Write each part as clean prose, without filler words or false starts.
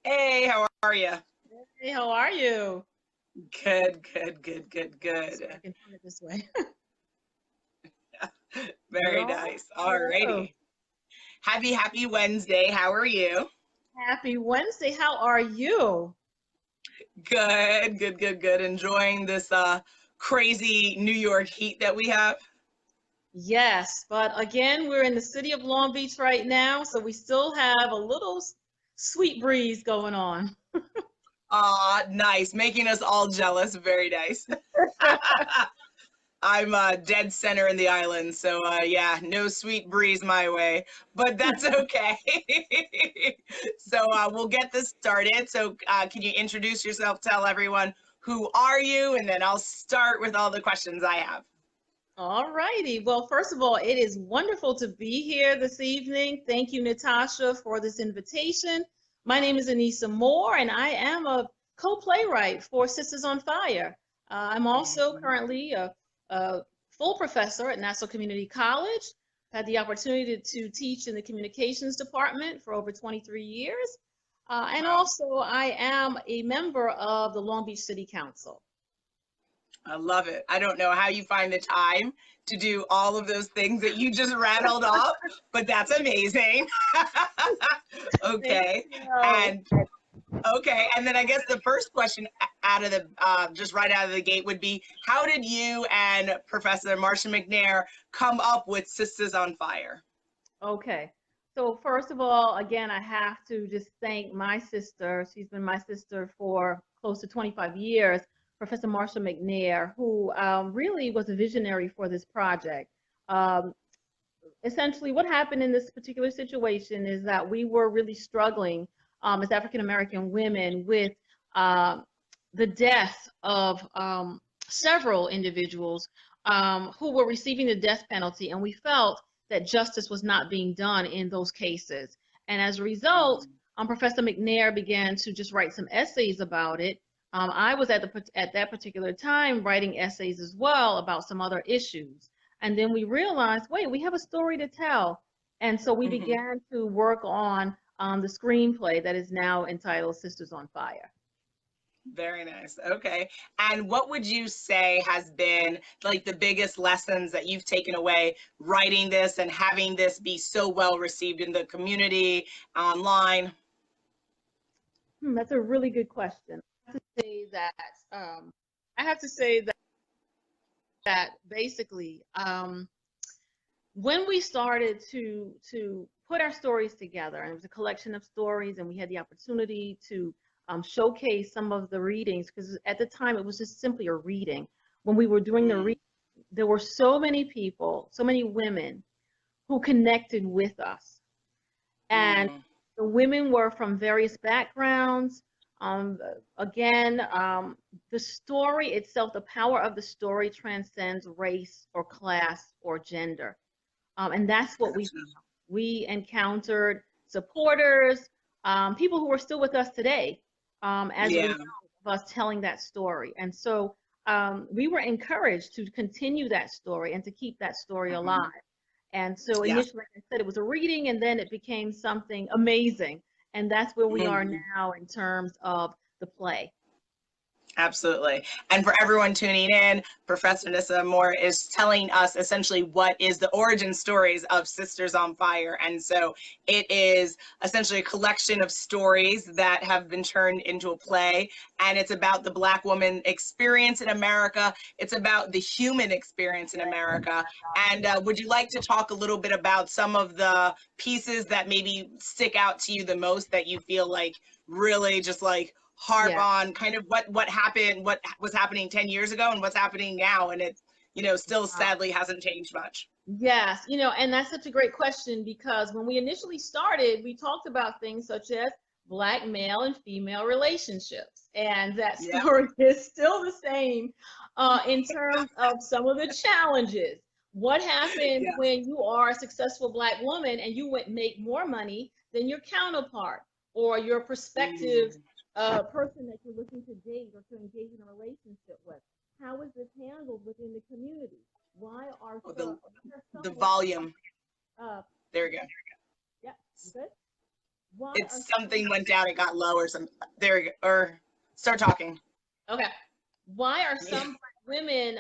Hey, how are you? Hey, how are you? Good, good, good, good, So I good. can turn it this way. Very Hello, nice. hello. Alrighty. Happy Wednesday. How are you? Happy Wednesday. How are you? Good, good, good, good. Enjoying this crazy New York heat that we have. Yes, but again, we're in the city of Long Beach right now, so we still have a little sweet breeze going on. Nice. Making us all jealous. Very nice. I'm dead center in the island, so yeah, no sweet breeze my way, but that's okay. So we'll get this started. So can you introduce yourself, tell everyone who are you, and then I'll start with all the questions I have. All righty. Well, first of all, it is wonderful to be here this evening. Thank you, Natasha, for this invitation. My name is Anissa Moore, and I am a co-playwright for Sistas on Fire. I'm also Mhm. currently a full professor at Nassau Community College. Had the opportunity to teach in the communications department for over 23 years. And Wow, also, I am a member of the Long Beach City Council. I love it. I don't know how you find the time to do all of those things that you just rattled off, but that's amazing. Thank Okay. you. And Okay, and then I guess the first question out of the just right out of the gate would be, how did you and Professor Marsha Mcnair come up with Sisters on Fire? Okay. So first of all, again, I have to just thank my sister. She's been my sister for close to 25 years, Professor Marsha Mcnair, who really was a visionary for this project. Um, Essentially, what happened in this particular situation is that we were really struggling as African American women with uh, the death of several individuals who were receiving the death penalty, and we felt that justice was not being done in those cases. And as a result, Mhm. Professor Mcnair began to just write some essays about it. I was at that particular time writing essays as well about some other issues. And then we realized, wait, we have a story to tell. And so we Mhm. began to work on the screenplay that is now entitled Sisters on Fire. Very nice. Okay. And what would you say has been like the biggest lessons that you've taken away writing this and having this be so well received in the community, online? That's a really good question. I have to say that I have to say that basically when we started to put our stories together, and it was a collection of stories, and we had the opportunity to showcase some of the readings, because at the time it was just simply a reading. When we were doing the Mm, reading, there were so many people, so many women who connected with us, and mm, the women were from various backgrounds. Um, Again, the story itself, the power of the story transcends race or class or gender. And that's what absolutely. we encountered supporters, people who are still with us today as a Yeah. result of us telling that story. And so we were encouraged to continue that story and to keep that story Mhm. alive. And so Yeah. initially, like I said, it was a reading, and then it became something amazing. And that's where we are Mhm. now in terms of the play. Absolutely. And for everyone tuning in, Professor Anissa Moore is telling us essentially what is the origin stories of Sisters on Fire. And so it is essentially a collection of stories that have been turned into a play. And it's about the Black woman experience in America. It's about the human experience in America. And would you like to talk a little bit about some of the pieces that maybe stick out to you the most that you feel like really just like harp Yeah. on kind of what happened, what was happening 10 years ago and what's happening now, and it still sadly hasn't changed much. Yes, and that's such a great question because when we initially started, we talked about things such as Black male and female relationships. And that Yeah. story is still the same in terms of some of the challenges. What happens Yeah. when you are a successful Black woman and you would make more money than your counterpart or your prospective Mm. person that you're looking to date or to engage in a relationship with? How is this handled within the community? Why are Oh, why are the some women volume. uh There we go. yeah, you good? Why are It's some, something went down, it got low or something. There you go. Or start talking. okay, why are Yeah. some Black women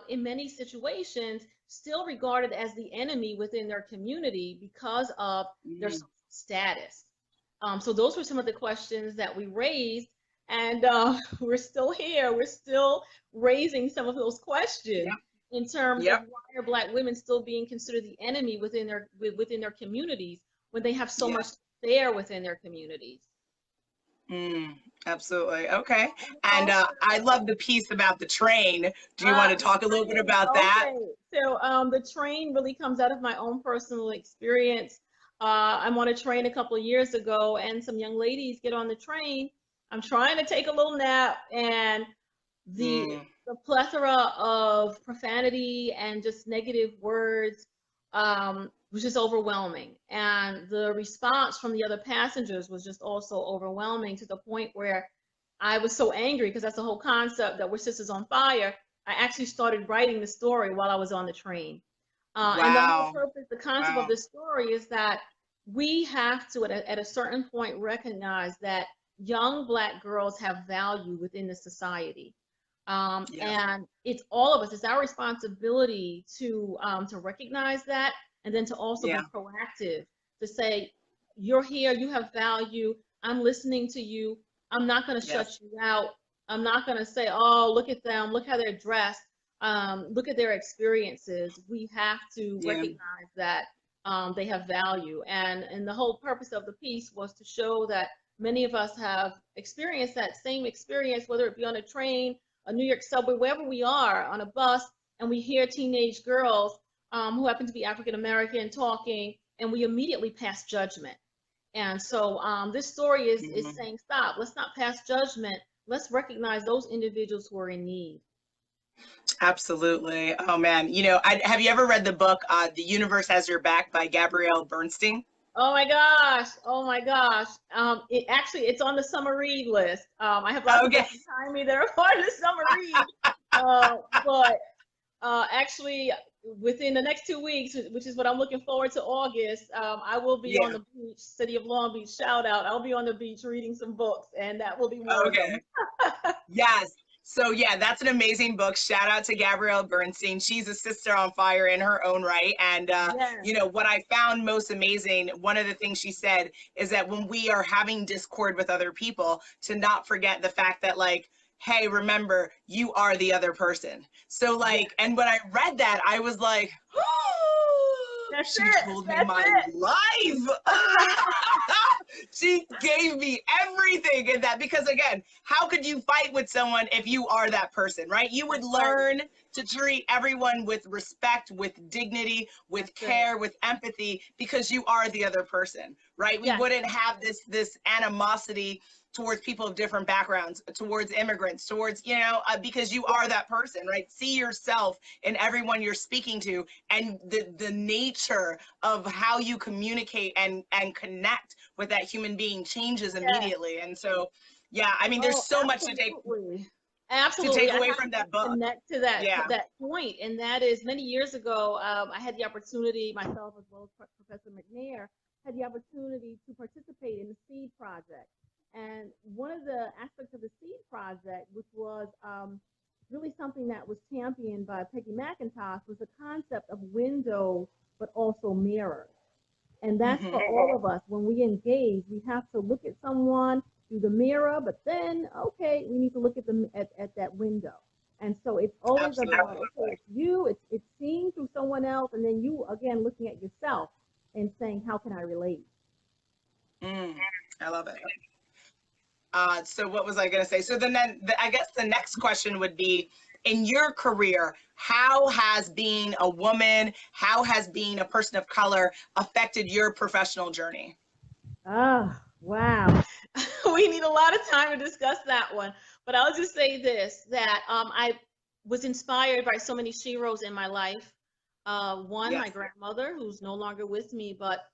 in many situations still regarded as the enemy within their community because of their Mm. social status? So those were some of the questions that we raised, and we're still here. We're still raising some of those questions Yep. in terms of Yep. why are Black women still being considered the enemy within their communities when they have so Yeah. much to share within their communities. Mm, absolutely. Okay. And And also, I love the piece about the train. Do you want to talk a little bit about that? okay, so the train really comes out of my own personal experience. I'm on a train a couple of years ago, and some young ladies get on the train. I'm trying to take a little nap, and the Mm, the plethora of profanity and just negative words was just overwhelming. And the response from the other passengers was just also overwhelming to the point where I was so angry because that's the whole concept that we're sisters on fire. I actually started writing the story while I was on the train. And the whole wow. purpose, the concept of Wow. this story is that we have to, at a certain point, recognize that young Black girls have value within the society. Yeah. And it's all of us, it's our responsibility to recognize that, and then to also Yeah. be proactive, to say, you're here, you have value, I'm listening to you, I'm not going to shut Yes. you out. I'm not going to say, oh, look at them, look how they're dressed, look at their experiences. We have to Yeah. recognize that they have value. And the whole purpose of the piece was to show that many of us have experienced that same experience, whether it be on a train, a New York subway, wherever we are, on a bus, and we hear teenage girls who happen to be African American talking, and we immediately pass judgment. And so this story is Mhm. saying, stop, let's not pass judgment. Let's recognize those individuals who are in need. Absolutely. Oh man. Have you ever read the book The Universe Has Your Back by Gabrielle Bernstein? Oh my gosh. Oh my gosh. It's on the summer read list. I have lots of Okay. books behind me that are on the summer read. But actually, within the next 2 weeks, which is what I'm looking forward to, August, I will be on Yeah. the beach, City of Long Beach, shout out. I'll be on the beach reading some books, and that will be one of Okay. them. Yes. So yeah, that's an amazing book. Shout out to Gabrielle Bernstein. She's a sister on fire in her own right. And Yes. what I found most amazing, one of the things she said is that when we are having discord with other people, to not forget the fact that like, hey, remember, you are the other person. So Yes. like, and when I read that, I was like, oh, That's she it. told me That's my it. life. She gave me everything in that, because again, how could you fight with someone if you are that person, right? You would Right. learn to treat everyone with respect, with dignity, with That's it. care, with empathy, because you are the other person, right? We Yes. wouldn't have this animosity towards people of different backgrounds, towards immigrants, towards, because you are that person, right? See yourself in everyone you're speaking to, and the nature of how you communicate and connect with that human being changes Yes. immediately. And so, yeah, I mean, there's Oh, so much to take absolutely. to Absolutely. take I away have from to that book. connect to that Yeah. that point, and that is many years ago, I had the opportunity, myself as well as Professor Mcnair, had the opportunity to participate in the SEED project. And one of the aspects of the SEED project, which was really something that was championed by Peggy McIntosh, was the concept of windows, but also mirrors. And that's Hmm. for all of us. When we engage, we have to look at someone through the mirror, but then, okay, we need to look at them at that window. And so it's always Absolutely. about, okay, it's you, it's seeing through someone else, and then you, again, looking at yourself and saying, how can I relate? I love it. So what was I going to say? So then I guess the next question would be, in your career, how has being a woman, how has being a person of color affected your professional journey? Ah, wow. We need a lot of time to discuss that one. But I'll just say this, that I was inspired by so many sheroes in my life. One, my Yes. grandmother, who's no longer with me, but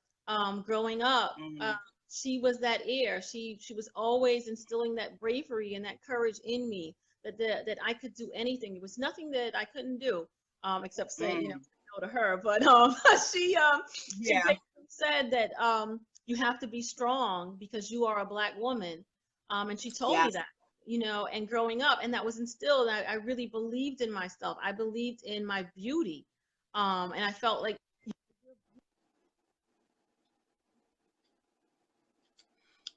growing up, Hmm. she was that air. She was always instilling that bravery and that courage in me, that I could do anything. There was nothing that I couldn't do, except say, Mm. no to her. But she Yeah. basically said that you have to be strong because you are a Black woman. And she told me Yes. that, you know, and growing up, and that was instilled. I really believed in myself. I believed in my beauty. And I felt like these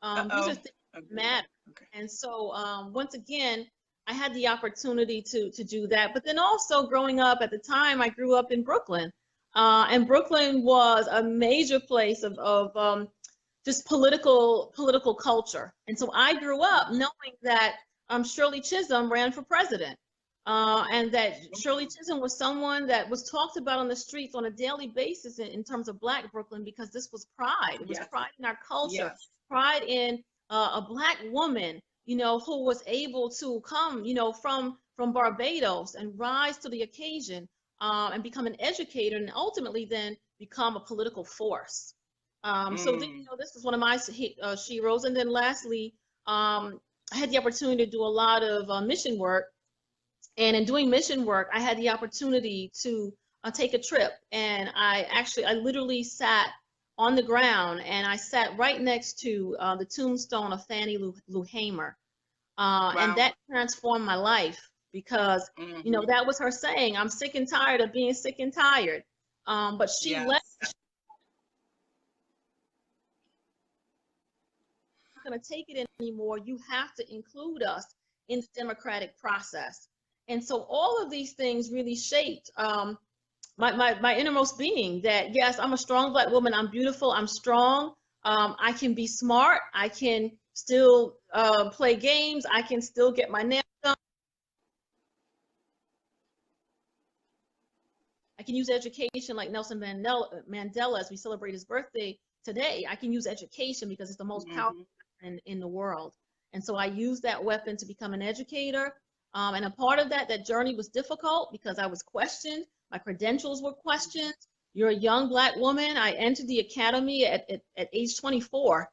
are things that matter. Okay. And so once again, I had the opportunity to do that. But then also growing up at the time, I grew up in Brooklyn. And Brooklyn was a major place of just political culture. And so I grew up knowing that Shirley Chisholm ran for president. And that Shirley Chisholm was someone that was talked about on the streets on a daily basis in terms of Black Brooklyn, because this was pride. It was pride in our culture, pride in a Black woman, you know, who was able to come, you know, from Barbados and rise to the occasion and become an educator, and ultimately then become a political force. So then, you know, this is one of my sheroes. And then lastly, I had the opportunity to do a lot of mission work. And in doing mission work, I had the opportunity to take a trip. And I literally sat on the ground, and I sat right next to the tombstone of Fannie Lou Hamer. Wow. And that transformed my life, because, you know, that was her saying, I'm sick and tired of being sick and tired. But she left. Not going to take it anymore. You have to include us in the democratic process. And so all of these things really shaped my innermost being, that yes, I'm a strong Black woman. I'm beautiful. I'm strong. I can be smart. I can still play games. I can still get my nails done. I can use education like Nelson Mandela, as we celebrate his birthday today. I can use education because it's the most powerful weapon in the world. And so I used that weapon to become an educator. And a part of that journey was difficult because I was questioned. My credentials were questioned. You're a young Black woman. I entered the academy at age 24.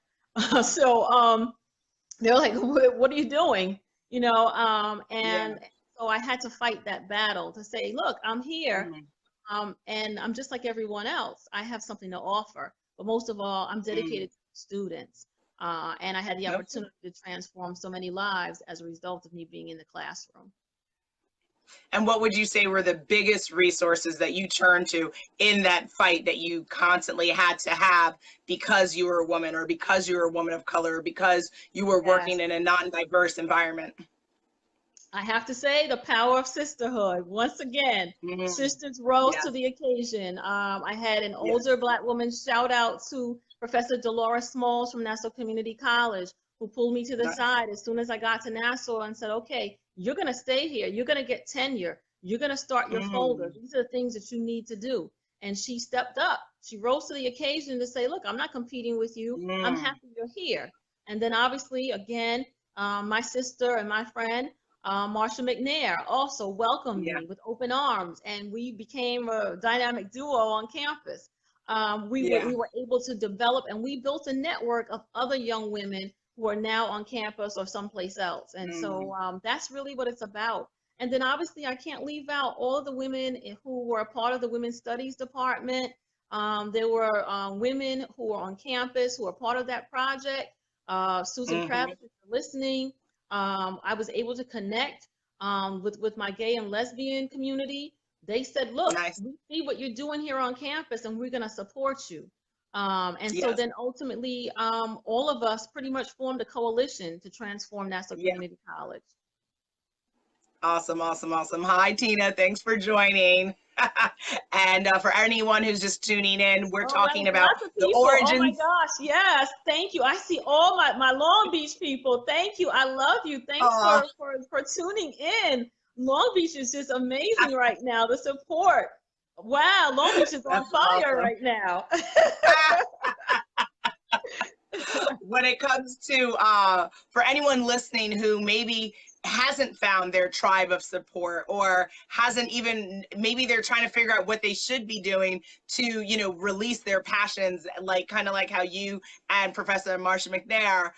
So they're like, what are you doing? You know, and so I had to fight that battle to say, look, I'm here. And I'm just like everyone else. I have something to offer. But most of all, I'm dedicated to students. And I had the opportunity to transform so many lives as a result of me being in the classroom. And what would you say were the biggest resources that you turned to in that fight that you constantly had to have because you were a woman, or because you were a woman of color, or because you were working in a non-diverse environment? I have to say the power of sisterhood. Once again, sisters rose to the occasion. I had an older Black woman, shout out to Professor Dolores Smalls from Nassau Community College, who pulled me to the side as soon as I got to Nassau and said, okay, you're going to stay here. You're going to get tenure. You're going to start your folder. These are the things that you need to do. And she stepped up. She rose to the occasion to say, look, I'm not competing with you. I'm happy you're here. And then obviously, again, my sister and my friend, Marsha Mcnair, also welcomed me with open arms. And we became a dynamic duo on campus. We were able to develop, and we built a network of other young women who are now on campus or someplace else. And so that's really what it's about. And then obviously I can't leave out all of the women who were a part of the Women's Studies Department. There were women who were on campus who were part of that project. Susan Kravitz, if you're listening, I was able to connect with my gay and lesbian community. They said, look, we see what you're doing here on campus, and we're going to support you. So then ultimately, all of us pretty much formed a coalition to transform Nassau Community College. Awesome, awesome, awesome. Hi, Tina. Thanks for joining. And for anyone who's just tuning in, we're talking about the origins. Oh my gosh, yes. Thank you. I see all my Long Beach people. Thank you. I love you. Thanks for tuning in. Long Beach is just amazing right now. The support. Wow, Long Beach is on fire right now. When it comes to, for anyone listening who maybe hasn't found their tribe of support, or hasn't even, maybe they're trying to figure out what they should be doing to, you know, release their passions, like kind of like how you and Professor Marsha Mcnair,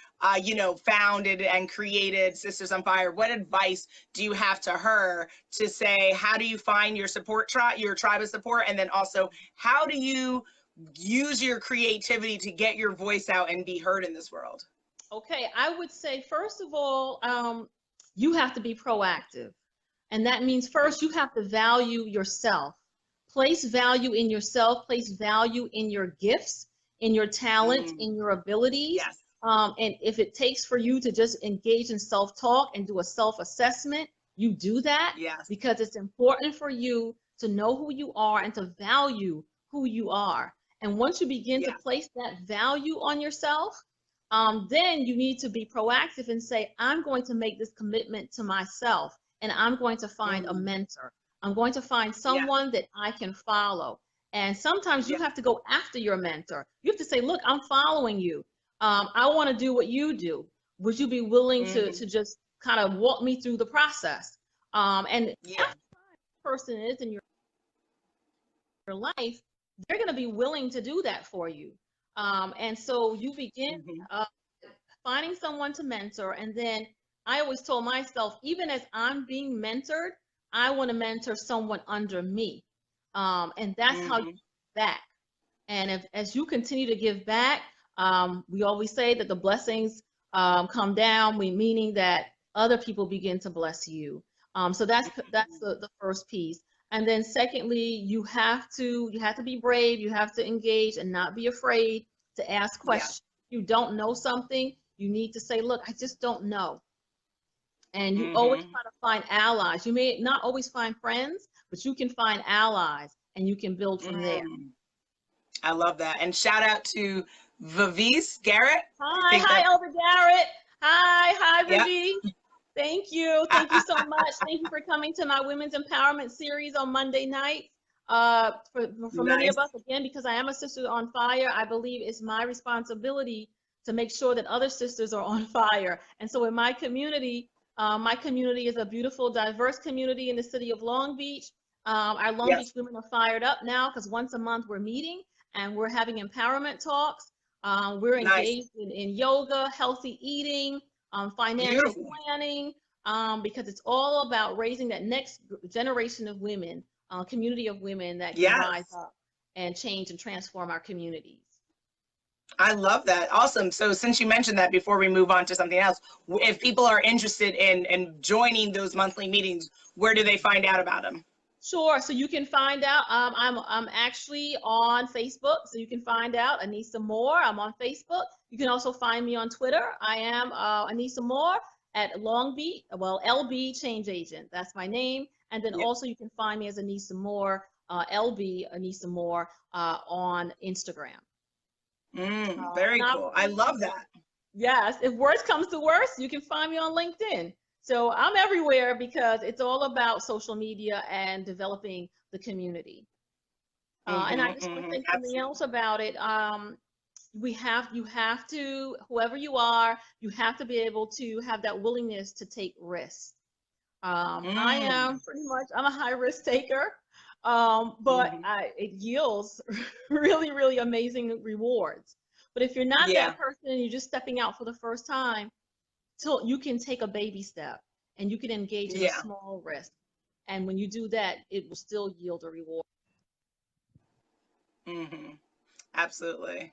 you know, founded and created Sisters on Fire. What advice do you have to her to say, how do you find your support tribe, your tribe of support? And then also, how do you use your creativity to get your voice out and be heard in this world? Okay, I would say, first of all, you have to be proactive. And that means first you have to value yourself. Place value in yourself, place value in your gifts, in your talent, in your abilities. Yes. And if it takes for you to just engage in self-talk and do a self-assessment, you do that. Yes. Because it's important for you to know who you are and to value who you are. And once you begin to place that value on yourself, then you need to be proactive and say, I'm going to make this commitment to myself, and I'm going to find a mentor. I'm going to find someone that I can follow. And sometimes you have to go after your mentor. You have to say, look, I'm following you. I want to do what you do. Would you be willing to just kind of walk me through the process? And after the person is in your life, they're going to be willing to do that for you. And so you begin finding someone to mentor. And then I always told myself, even as I'm being mentored, I want to mentor someone under me. And that's how you give back. And as you continue to give back, we always say that the blessings come down, meaning that other people begin to bless you. So that's the first piece. And then secondly, you have to be brave, you have to engage and not be afraid to ask questions. If you don't know something, you need to say, look, I just don't know. And you always try to find allies. You may not always find friends, but you can find allies and you can build from there. I love that. And shout out to Vavis Garrett. Hi, Elder Garrett. Hi, Vavis. Thank you so much. Thank you for coming to my Women's Empowerment series on Monday nights. For many of us, again, because I am a Sister on Fire, I believe it's my responsibility to make sure that other sisters are on fire. And so in my community is a beautiful, diverse community in the city of Long Beach. Our Long Beach women are fired up now because once a month we're meeting and we're having empowerment talks. We're engaged in yoga, healthy eating, financial planning, because it's all about raising that next generation of women, community of women that can rise up and change and transform our communities. I love that. Awesome. So since you mentioned that, before we move on to something else, if people are interested in joining those monthly meetings, where do they find out about them? Sure. So you can find out. I'm actually on Facebook, so you can find out Anissa Moore. I'm on Facebook. You can also find me on Twitter. I am Anissa Moore at Long Beach. Well, LB Change Agent. That's my name. And then also you can find me as Anissa Moore, LB Anissa Moore on Instagram. Very cool. I love that. Yes. If worse comes to worse, you can find me on LinkedIn. So I'm everywhere because it's all about social media and developing the community. And I just want to say something else about it. You have to, whoever you are, you have to be able to have that willingness to take risks. I am I'm a high risk taker, but it yields really, really amazing rewards. But if you're not that person and you're just stepping out for the first time, you can take a baby step and you can engage in a small risk. And when you do that, it will still yield a reward. Absolutely.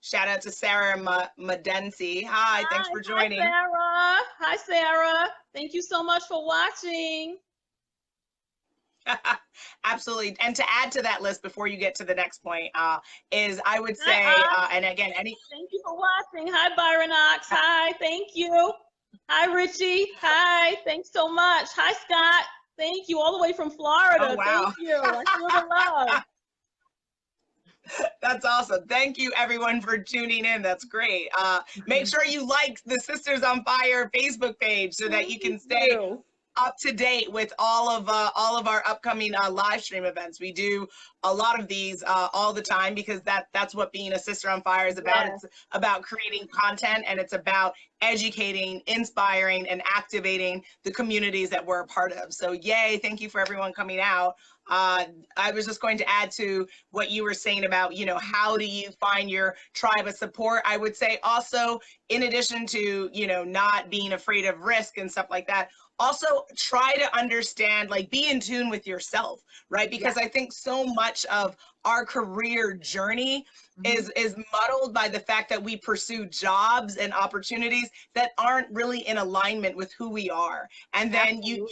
Shout out to Sarah Madensi. Hi, thanks for joining. Hi, Sarah. Thank you so much for watching. Absolutely. And to add to that list before you get to the next point, is I would say, and again, thank you for watching. Hi, Byron Ox. Hi, thank you. Hi, Richie. Hi, thanks so much. Hi, Scott. Thank you, all the way from Florida. Oh, wow. Thank you. I feel the love. That's awesome. Thank you, everyone, for tuning in. That's great. Make sure you like the Sisters on Fire Facebook page so that you can stay up to date with all of our upcoming live stream events. We do a lot of these all the time because that's what being a Sister on Fire is about. It's about creating content, and it's about educating, inspiring, and activating the communities that we're a part of. So yay, thank you for everyone coming out. I was just going to add to what you were saying about, how do you find your tribe of support? I would say also, in addition to, not being afraid of risk and stuff like that, also try to understand, be in tune with yourself, right? Because I think so much much of our career journey is muddled by the fact that we pursue jobs and opportunities that aren't really in alignment with who we are. And then you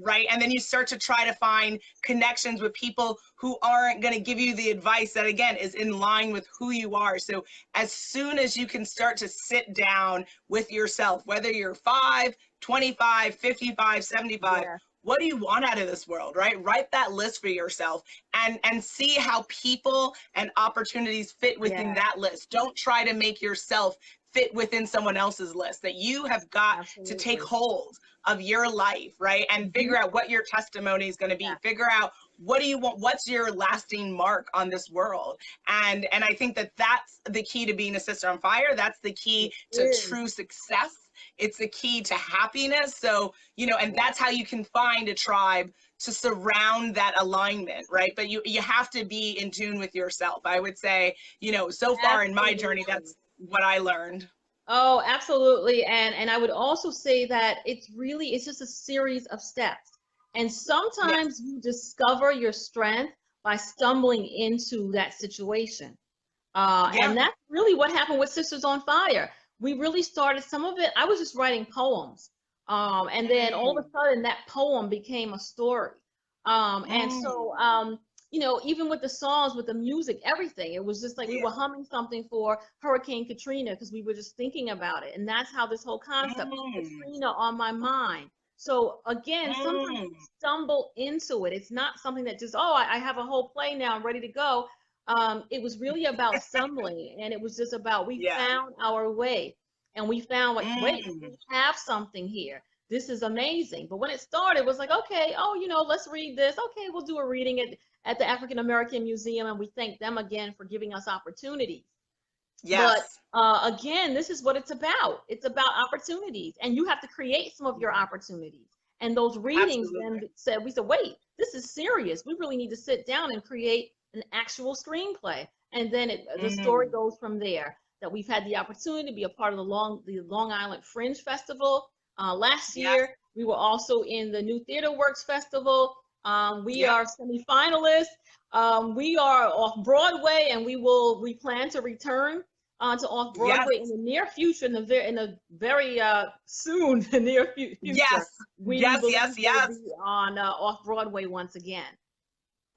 right, and then you start to try to find connections with people who aren't going to give you the advice that, again, is in line with who you are. So as soon as you can start to sit down with yourself, whether you're 5, 25, 55, 75, yeah, what do you want out of this world, right? Write that list for yourself and see how people and opportunities fit within that list. Don't try to make yourself fit within someone else's list. That you have got to take hold of your life, right? And figure out what your testimony is going to be. Figure out what do you want, what's your lasting mark on this world. And I think that that's the key to being a Sister on Fire. That's the key to true success. It's the key to happiness. So, you know, and that's how you can find a tribe to surround that alignment, right? But you have to be in tune with yourself. I would say, you know, so far in my journey, that's what I learned. Oh, absolutely. And I would also say that it's just a series of steps. And sometimes you discover your strength by stumbling into that situation. And that's really what happened with Sisters on Fire. We really started, some of it, I was just writing poems. And then all of a sudden that poem became a story. And so, you know, even with the songs, with the music, everything, it was just like we were humming something for Hurricane Katrina because we were just thinking about it. And that's how this whole concept, Katrina on my mind. So again, sometimes you stumble into it. It's not something that just, oh, I have a whole play now, I'm ready to go. It was really about stumbling, and it was just about, we found our way, and we found like, wait, we have something here. This is amazing. But when it started, it was like, okay, oh, you know, let's read this. Okay, we'll do a reading at the African American Museum, and we thank them again for giving us opportunities. Yes. But again, this is what it's about. It's about opportunities, and you have to create some of your opportunities. And those readings then we said, wait, this is serious. We really need to sit down and create an actual screenplay. And then the story goes from there. That we've had the opportunity to be a part of the Long Island Fringe Festival. Last year, we were also in the New Theater Works Festival. We are semifinalists. We are off Broadway, and we plan to return to off Broadway in the near future, in the very soon near future. Yes. We will be on off Broadway once again.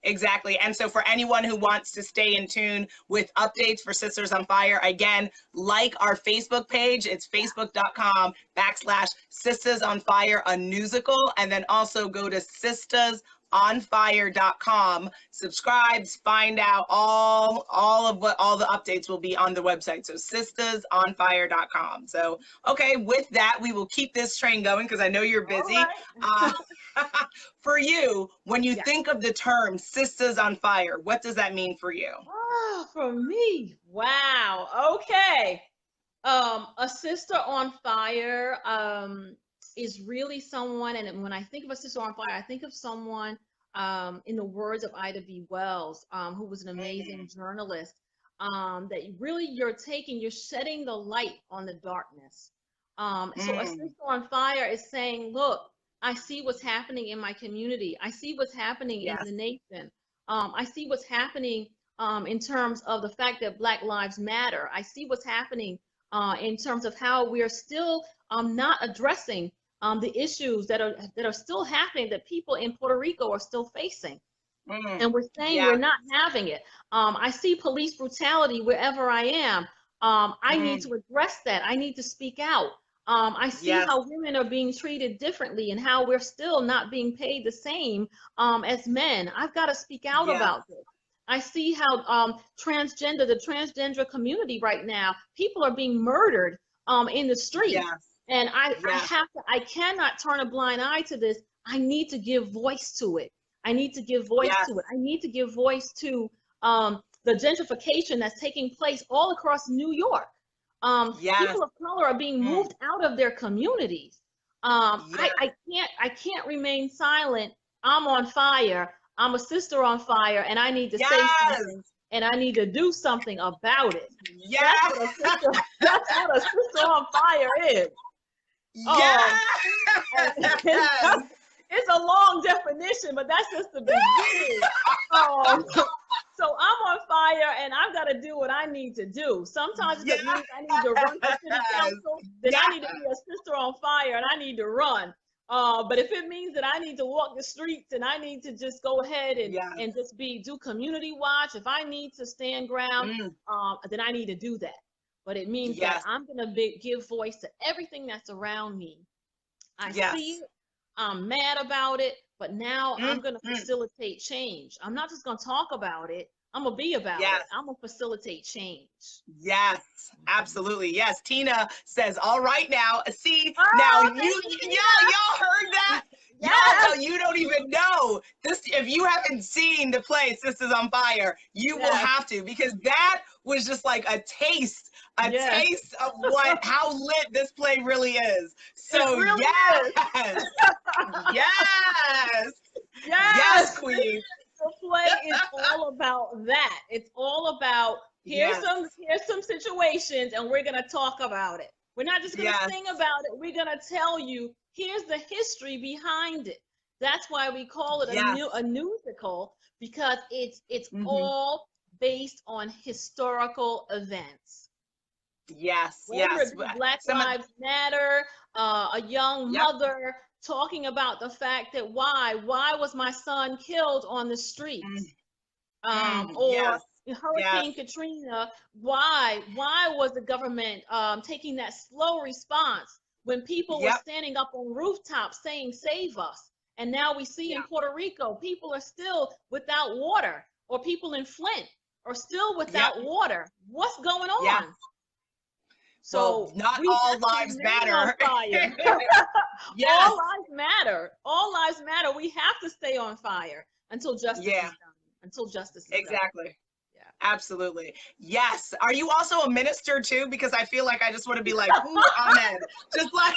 Exactly. And so for anyone who wants to stay in tune with updates for Sisters on Fire, again, like our Facebook page. It's facebook.com/Sistas on Fire, a newsical. And then also go to sistasonfire.com, subscribe, find out all of what all the updates will be on the website. So sistasonfire.com. So, okay, with that, we will keep this train going because I know you're busy. Right. For you, when you think of the term Sisters on Fire, what does that mean for you? Oh, for me, wow. Okay. A sister on fire is really someone, and when I think of a sister on fire, I think of someone, in the words of Ida B. Wells, who was an amazing journalist, that really you're shedding the light on the darkness. So a sister on fire is saying, look, I see what's happening in my community. I see what's happening in the nation. I see what's happening in terms of the fact that Black Lives Matter. I see what's happening in terms of how we're still not addressing the issues that are still happening, that people in Puerto Rico are still facing. And we're saying we're not having it. I see police brutality wherever I am. I need to address that. I need to speak out. I see how women are being treated differently and how we're still not being paid the same as men. I've got to speak out about this. I see how the transgender community right now, people are being murdered in the street. And I cannot turn a blind eye to this. I need to give voice to it. I need to give voice to it. I need to give voice to the gentrification that's taking place all across New York. People of color are being moved out of their communities. I can't remain silent. I'm on fire. I'm a sister on fire, and I need to say something, and I need to do something about it. That's what a sister on fire is. it's a long definition, but that's just the beginning. So I'm on fire and I've got to do what I need to do. Sometimes it means I need to run for city council, then I need to be a sister on fire and I need to run. But if it means that I need to walk the streets and I need to just go ahead and just do community watch, if I need to stand ground, then I need to do that. But it means that I'm going to give voice to everything that's around me. I see it, I'm mad about it, but now I'm going to facilitate change. I'm not just going to talk about it. I'm going to be about it. I'm going to facilitate change. Yes, absolutely. Yes. Tina says, all right now. See, now y'all heard that? Y'all, you don't even know this. If you haven't seen the play Sistas on Fire, you will have to, because that was just like a taste of how lit this play really is. So really yes. Yes, Queen. The play is all about that. It's all about here's some situations and we're gonna talk about it. We're not just gonna sing about it. We're gonna tell you here's the history behind it. That's why we call it a newsical, because it's all based on historical events. Whether it be Black Lives Matter, a young mother talking about the fact that why was my son killed on the street, or Hurricane Katrina, why was the government taking that slow response when people were standing up on rooftops saying save us, and now we see in Puerto Rico people are still without water, or people in Flint are still without water. What's going on? So not all lives matter. All lives matter. All lives matter. We have to stay on fire until justice is done. Until justice is done. Yeah. Absolutely. Yes. Are you also a minister too? Because I feel like I just want to be like, ooh, amen. Just like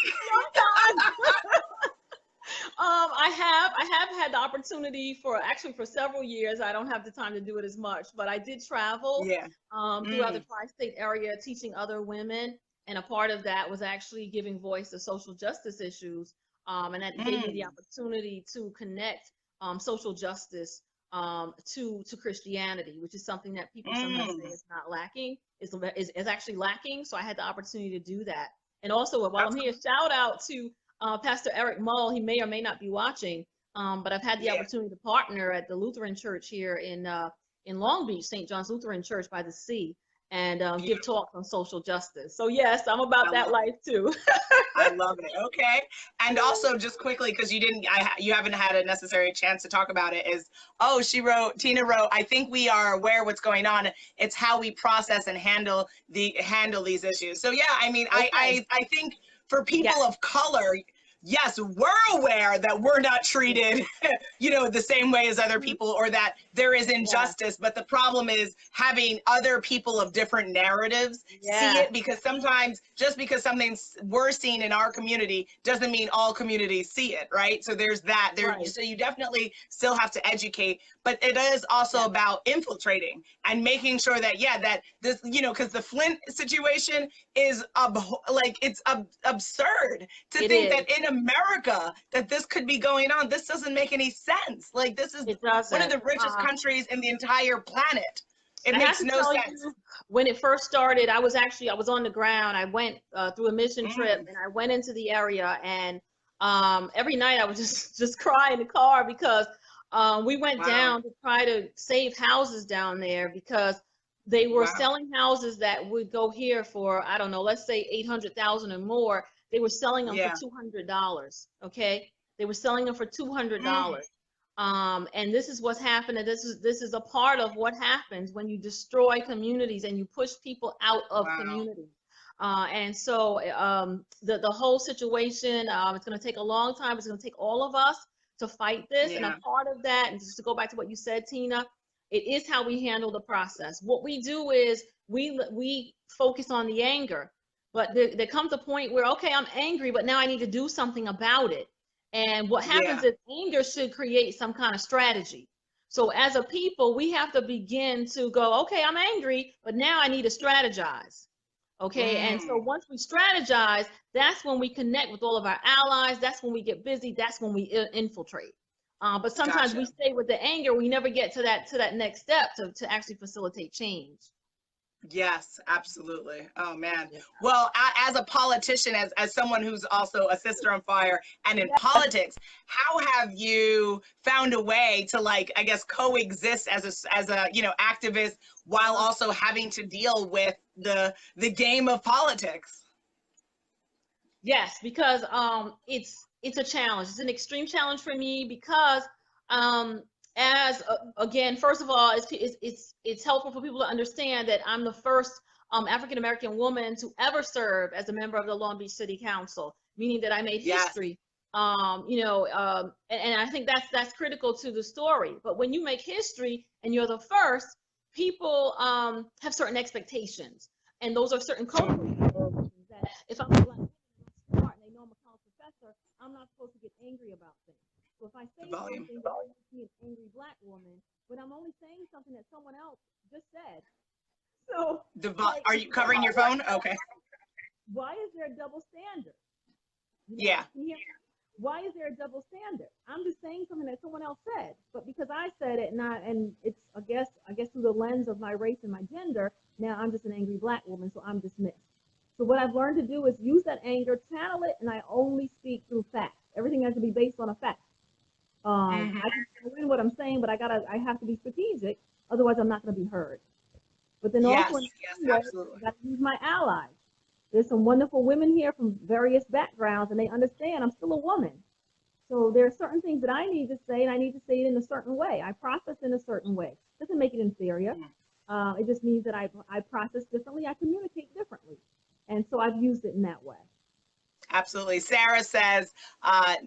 I have had the opportunity for several years. I don't have the time to do it as much, but I did travel throughout the tri-state area teaching other women. And a part of that was actually giving voice to social justice issues. And that gave me the opportunity to connect social justice to Christianity, which is something that people sometimes say is not lacking, is actually lacking. So I had the opportunity to do that. And also, while I'm here, shout out to Pastor Eric Mull. He may or may not be watching, but I've had the opportunity to partner at the Lutheran Church here in Long Beach, St. John's Lutheran Church by the Sea, and give talks on social justice. So yes, I'm about that life too. I love it. Okay. And also, just quickly, because you haven't had a necessary chance to talk about it, is, Tina wrote, I think we are aware what's going on. It's how we process and handle these issues. So yeah, I mean, I think for people of color, yes, we're aware that we're not treated, the same way as other people, or that there is injustice. But the problem is having other people of different narratives see it, because sometimes just because something's we're seen in our community doesn't mean all communities see it, right? So there's that. So you definitely still have to educate, but it is also about infiltrating and making sure that that this, because the Flint situation is it's absurd to think that in America that this could be going on. This doesn't make any sense. Like, this is one of the richest countries in the entire planet. It makes no sense. When it first started, I was on the ground. I went through a mission trip, and I went into the area, and every night I would just cry in the car, because we went down to try to save houses down there, because they were selling houses that would go here for, I don't know, let's say 800,000 or more. They were selling them for $200. Okay, they were selling them for $200. And this is what's happening. This is a part of what happens when you destroy communities and you push people out of communities. And so the whole situation, it's going to take a long time. It's going to take all of us to fight this. And a part of that, and just to go back to what you said, Tina, it is how we handle the process. What we do is we focus on the anger. But there comes a point where, okay, I'm angry, but now I need to do something about it. And what happens is anger should create some kind of strategy. So as a people, we have to begin to go, okay, I'm angry, but now I need to strategize. Okay, and so once we strategize, that's when we connect with all of our allies. That's when we get busy. That's when we infiltrate. But sometimes we stay with the anger. We never get to that next step to actually facilitate change. Yes, absolutely. Oh man. Yeah. Well, as a politician, as someone who's also a sister on fire and in politics, how have you found a way to, like, I guess, coexist as a activist while also having to deal with the game of politics? Yes, because it's a challenge. It's an extreme challenge for me because again, first of all, it's helpful for people to understand that I'm the first African American woman to ever serve as a member of the Long Beach City Council, meaning that I made history. And I think that's critical to the story. But when you make history and you're the first, people have certain expectations, and those are certain cultural expectations that if I'm a black woman and I'm smart and they know I'm a college professor, I'm not supposed to get angry about things. So if I say something that makes me an angry black woman, but I'm only saying something that someone else just said. So are you covering your phone? Okay. Why is there a double standard? Yeah. Why is there a double standard? I'm just saying something that someone else said, but because I said it, and it's I guess through the lens of my race and my gender, now I'm just an angry black woman, so I'm dismissed. So what I've learned to do is use that anger, channel it, and I only speak through facts. Everything has to be based on a fact. I can win what I'm saying, but I have to be strategic, otherwise I'm not going to be heard. But then also, absolutely, I got to use my allies. There's some wonderful women here from various backgrounds, and they understand I'm still a woman. So there are certain things that I need to say, and I need to say it in a certain way. I process in a certain way. Doesn't make it inferior. It just means that I process differently. I communicate differently. And so I've used it in that way. Absolutely. Sarah says,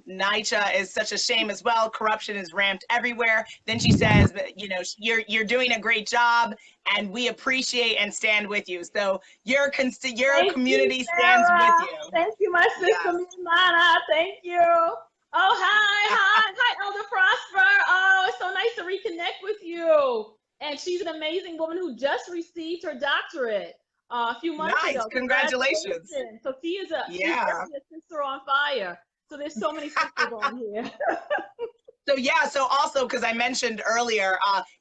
NYCHA is such a shame as well. Corruption is ramped everywhere. Then she says, you're doing a great job and we appreciate and stand with you. So your community stands with you. Thank you, my sister, Milana. Thank you. Oh, hi, Elder Prosper. Oh, it's so nice to reconnect with you. And she's an amazing woman who just received her doctorate a few months ago. Congratulations. So she is she's a sister on fire. So there's so many sisters on here. So also, because I mentioned earlier,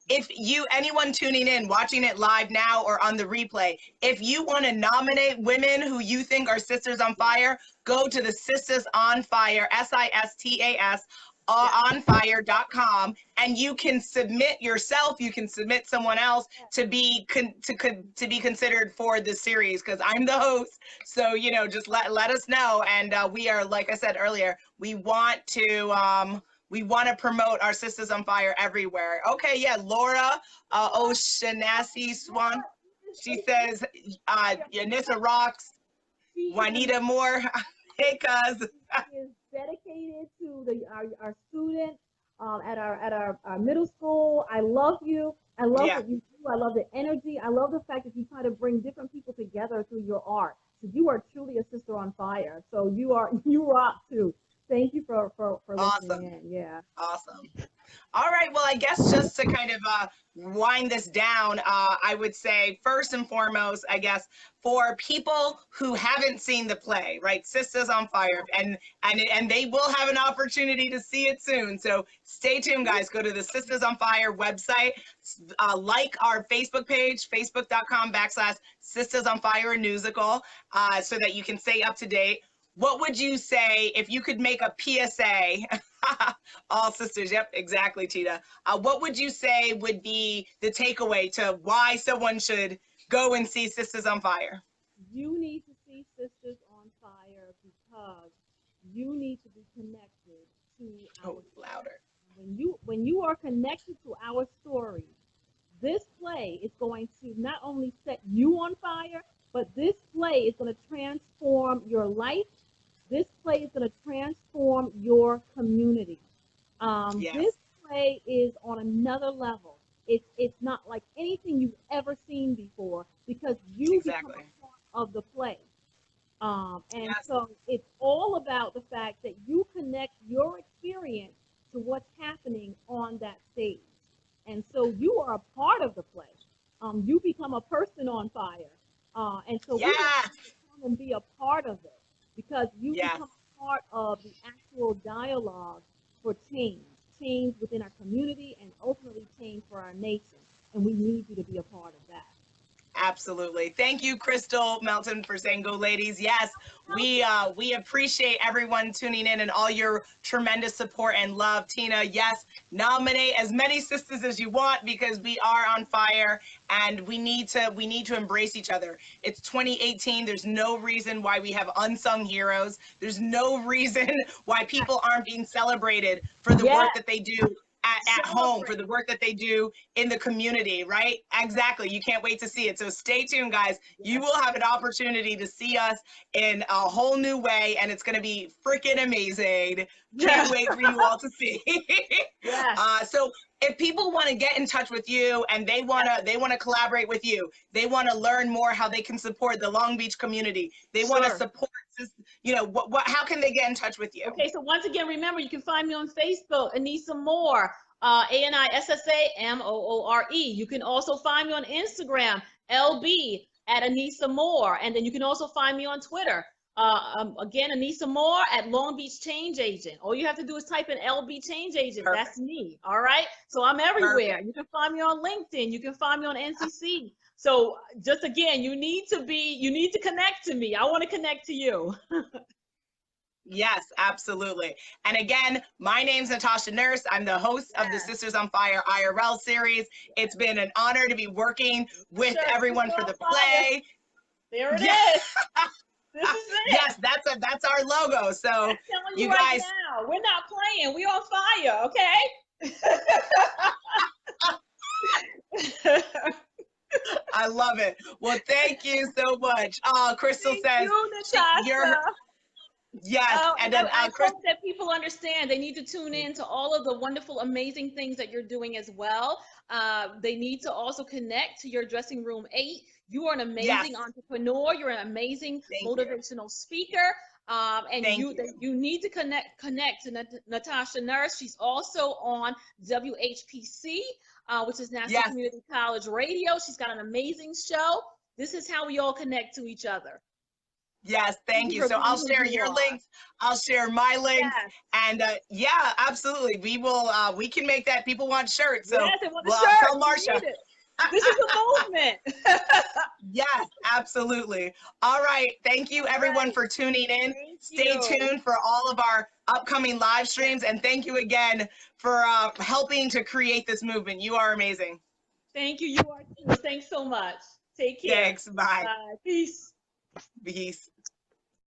if anyone tuning in, watching it live now or on the replay, if you want to nominate women who you think are Sisters on Fire, go to the Sistas on Fire, SISTAS, onfire.com, and you can submit yourself, you can submit someone else to be considered for the series, because I'm the host. So just let us know, and we are, like I said earlier, we want to promote our Sisters on Fire everywhere. Okay, yeah, Laura O'Shanassi Swan, she says Anissa rocks. Juanita Moore, hey cuz. Is dedicated to our students at our middle school. I love you. I love what you do. I love the energy. I love the fact that you try to bring different people together through your art. So you are truly a sister on fire. So you rock too. Thank you for listening in. Yeah. Awesome. All right. Well, I guess just to kind of wind this down, I would say first and foremost, I guess, for people who haven't seen the play, right? Sisters on Fire, and they will have an opportunity to see it soon. So stay tuned, guys. Go to the Sisters on Fire website, like our Facebook page, facebook.com/Sisters on Fire Newsical, so that you can stay up to date. What would you say if you could make a PSA? All sisters, yep, exactly, Tita. What would you say would be the takeaway to why someone should go and see Sisters on Fire? You need to see Sisters on Fire because you need to be connected to our louder. When you are connected to our story, this play is going to not only set you on fire, but this play is going to transform your life. This play is going to transform your community. This play is on another level. It's not like anything you've ever seen before because you become a part of the play. So it's all about the fact that you connect your experience to what's happening on that stage. And so you are a part of the play. You become a person on fire. And so we want you to come and be a part of it, because you become a part of the actual dialogue for change within our community, and ultimately change for our nation. And we need you to be a part of that. Absolutely. Thank you, Crystal Melton, for saying go ladies. Yes, we appreciate everyone tuning in and all your tremendous support and love. Tina, yes, nominate as many sisters as you want, because we are on fire and we need to embrace each other. It's 2018. There's no reason why we have unsung heroes. There's no reason why people aren't being celebrated for the work that they do at home, for the work that they do in the community, right? Exactly. You can't wait to see it. So stay tuned, guys. You will have an opportunity to see us in a whole new way, and it's going to be freaking amazing. Can't wait for you all to see. So if people want to get in touch with you and they want to collaborate with you, they want to learn more how they can support the Long Beach community, they want to support, you know, how can they get in touch with you? Okay, so once again, remember, you can find me on Facebook, Anissa Moore, ANISSAMOORE. You can also find me on Instagram, LB at Anissa Moore. And then you can also find me on Twitter. Again, Anissa Moore at Long Beach Change Agent. All you have to do is type in LB Change Agent. Perfect. That's me. All right. So I'm everywhere. Perfect. You can find me on LinkedIn. You can find me on NCC. So just again, you need to connect to me. I want to connect to you. Yes, absolutely. And again, my name's Natasha Nurse. I'm the host of the Sisters on Fire IRL series. It's been an honor to be working with everyone for the play. There it is. This is it. Yes, that's our logo. So you guys, now, we're not playing. We're on fire, okay? I love it. Well, thank you so much. Crystal says you're. Yes, and I hope that people understand they need to tune in to all of the wonderful, amazing things that you're doing as well. They need to also connect to your Dressing Room 8. You are an amazing entrepreneur. You're an amazing motivational speaker. And you need to connect to Natasha Nurse. She's also on WHPC, which is Nassau Community College Radio. She's got an amazing show. This is how we all connect to each other. Yes, thank you. So I'll share your links. I'll share my links. And yeah, absolutely. We can make that. People want shirts. So tell Marsha. This is a movement. Yes, absolutely. All right. Thank you everyone for tuning in. Stay tuned for all of our upcoming live streams. And thank you again for helping to create this movement. You are amazing. Thank you. You are too. Thanks so much. Take care. Thanks. Bye. Bye. Peace. Peace.